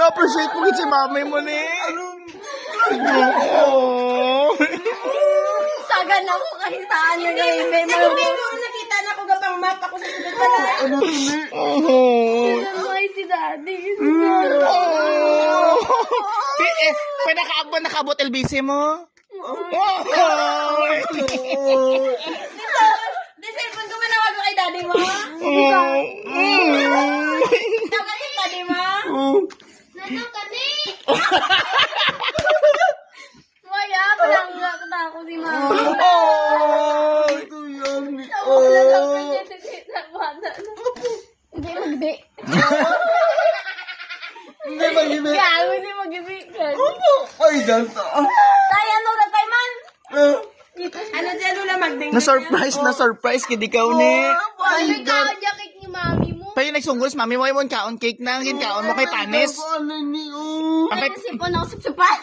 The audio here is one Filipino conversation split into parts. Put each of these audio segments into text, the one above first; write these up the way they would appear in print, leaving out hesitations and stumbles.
na-appreciate mo si mami mo ni. Sagan na ko kahitaan yung ngayon. May nakita na ko gapang map ako sa sunod pala. Ay, si daddy. Pwede nakaabot LBC mo? Di cellphone ko manawag ko kay daddy mo? Tawag kay daddy mo? Nanong kani? Maya, palangga ko na ako si mama. Ito yan. Hindi magdi. Hindi ba yun? Gago, hindi magdi. Ay, danta. Tayo, ano na tayo man? Ano dyan, Lula, magding. Na-surprise kid ikaw ni. Ano ka, jacket ni mami mo? Payo nagsunggols, mami mo yung kaon cake na, yung kaon mo kay Panis. Ano sipon ako sipsupan?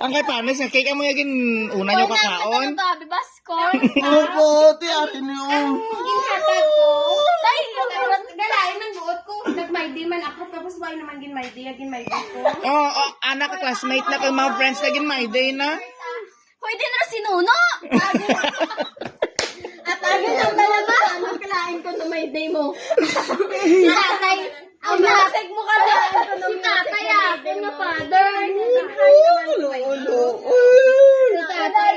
Ang kay Panis, ang cake mo yung una nyo kakaon. Ano ba, bibas corn? Opo, tiyarin niyo. Ginhatag ko. Dahil galain ng buot ko. Nag-my-day man ako. Tapos why naman gin-my-day ko. Anak ka classmate na kay mga friends na my day na. Pwede na sinuno! At agad ang talaga. Ano kalain ko na may day mo? Si tatay. Ang lasig mo ka na. Si tatay ako na father. Si tatay.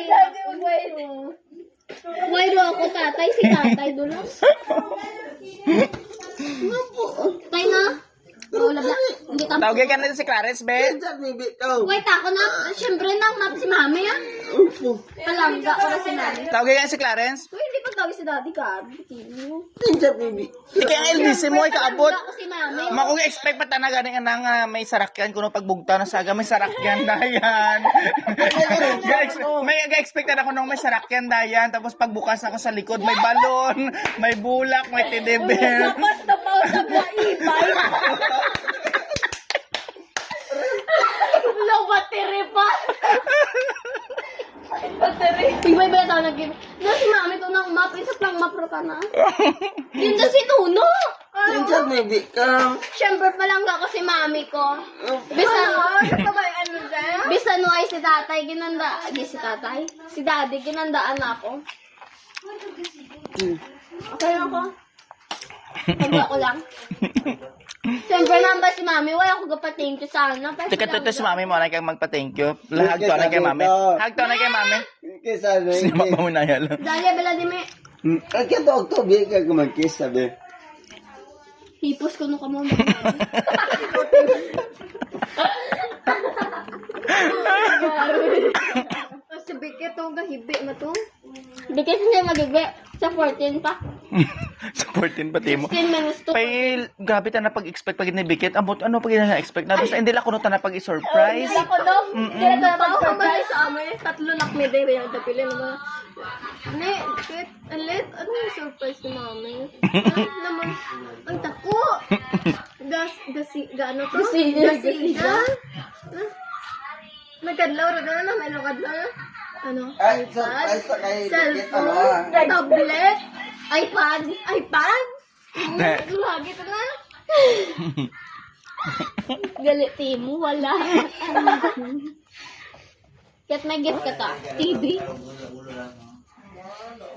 Why do ako tatay? Si tatay dulo. Tay na. Wala ba? Hindi ka. Tawagin ka na si Clarence, Ben. Wait, ako na. Siyempre nang map si mami ah. Palangga ko na si mami. Tawagin ka na si Clarence. Uy, hindi pa tawag si daddy ka. Tino. Di kaya ang LBC mo, ikaabot. Palangga ko si mami. Makung expect pa tanaga nga nga may sarakyan kuno pagbugta na saga may sarakyan dayan. May ga-expect na ako nung may sarakyan dayan tapos pagbukas ako sa likod may balon, may bulak, may teddy bear. Tapos na pa sa buhay-ibay. Low battery pa. Battery. Ibay ba ito nag-give? Na si mami ito ng map. Isa lang mapro ka na. Yun na si Nuno. Siyempre palang ako si mami ko. Bisa no ay si tatay. Ginanda. Si tatay. Si daddy. Ginandaan ako. Okay ako. Pagwa ko lang. Siyempre naman si mami, wala ko pa-thank you sana. Teka, si mami mo na kang magpa-thank you. Lahag to na kay mami. Hag to na kay mami. Si mama mo na yan. Dali, bala di may Kaya to, October ka kumagkis, sabi. hipos ko nung kamo. Kasi bigit to, gahibi na to. Bigit hindi magibi. Sa 14 pa. Sa 14 pati mo. 16 minutes to. Pay, gabi ta na pag-expect pag inibikit. Ano pag na-expect na? Basta hindi lang ko na pag-surprise. Hindi ako daw. Hindi na pag-surprise sa amin. Tatlo na kami day. Bayang tapilin naman. Ne, kit, alit. Ano yung surprise ni mami? Naman, ang tako. Gaano to? Gasina. Nagkadlaw rin na. May nakadlaw na. Ano? iPad? Cellphone? Tablet? iPad? Lagi ito na. Galiti mo, wala. Kaya't may gift ka ta. TV?